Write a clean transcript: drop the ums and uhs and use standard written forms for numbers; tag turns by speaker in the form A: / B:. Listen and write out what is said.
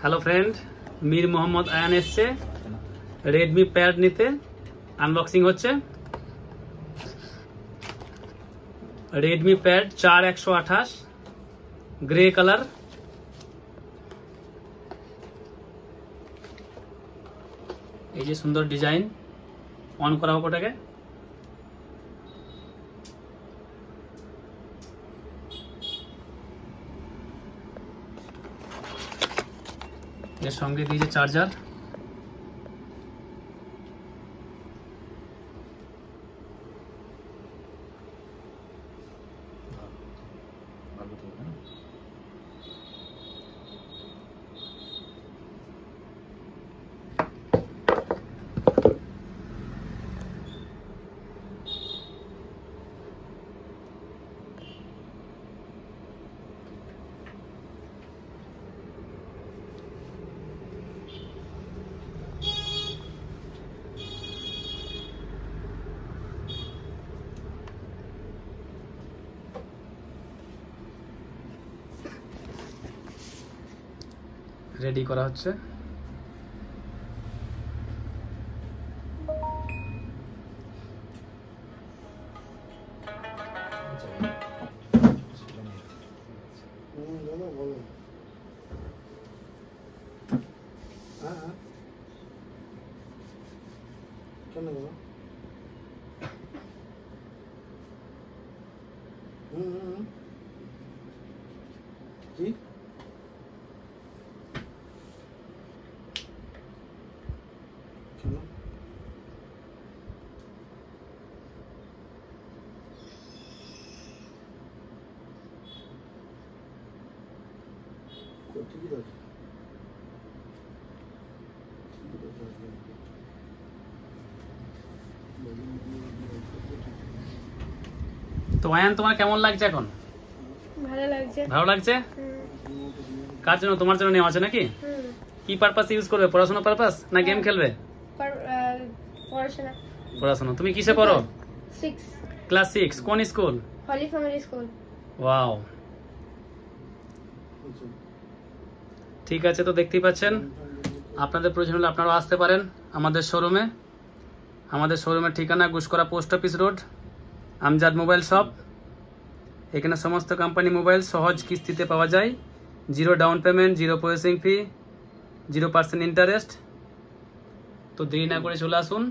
A: Hello friend, Mir Mohammad Ayaan এসছে Redmi pad নিতে। Unboxing হচ্ছে রেডমি প্যাড 4128 গ্রে কালার। এই যে সুন্দর ডিজাইন। অন করা হোক ওটাকে। এর সঙ্গে দিয়েছে চার্জার। রেডি করা হচ্ছে। তো আয়ান, তোমার কেমন লাগছে এখন?
B: ভালো লাগছে।
A: ভালো লাগছে? কার জন্য? তোমার জন্য নেওয়া আছে নাকি? কি পারপাস ইউজ করবে? পড়াশোনা পারপাস না গেম খেলবে?
B: পড়াশোনা।
A: পড়াশোনা। তুমি কিসে পড়ো?
B: 6
A: ক্লাস 6। কোন স্কুল?
B: হলি ফ্যামিলি স্কুল।
A: ওয়াও, ঠিক আছে। তো দেখতেই পাচ্ছেন, আপনাদের প্রয়োজন হলে আপনারাও আসতে পারেন আমাদের শোরুমে। আমাদের শোরুমের ঠিকানা Guskara post office road, Amjad mobile shop. এখানে সমস্ত কোম্পানি মোবাইল সহজ কিস্তিতে পাওয়া যায়। 0 down payment, 0 processing fee, 0% interest. তো দেরি না করে চলে আসুন।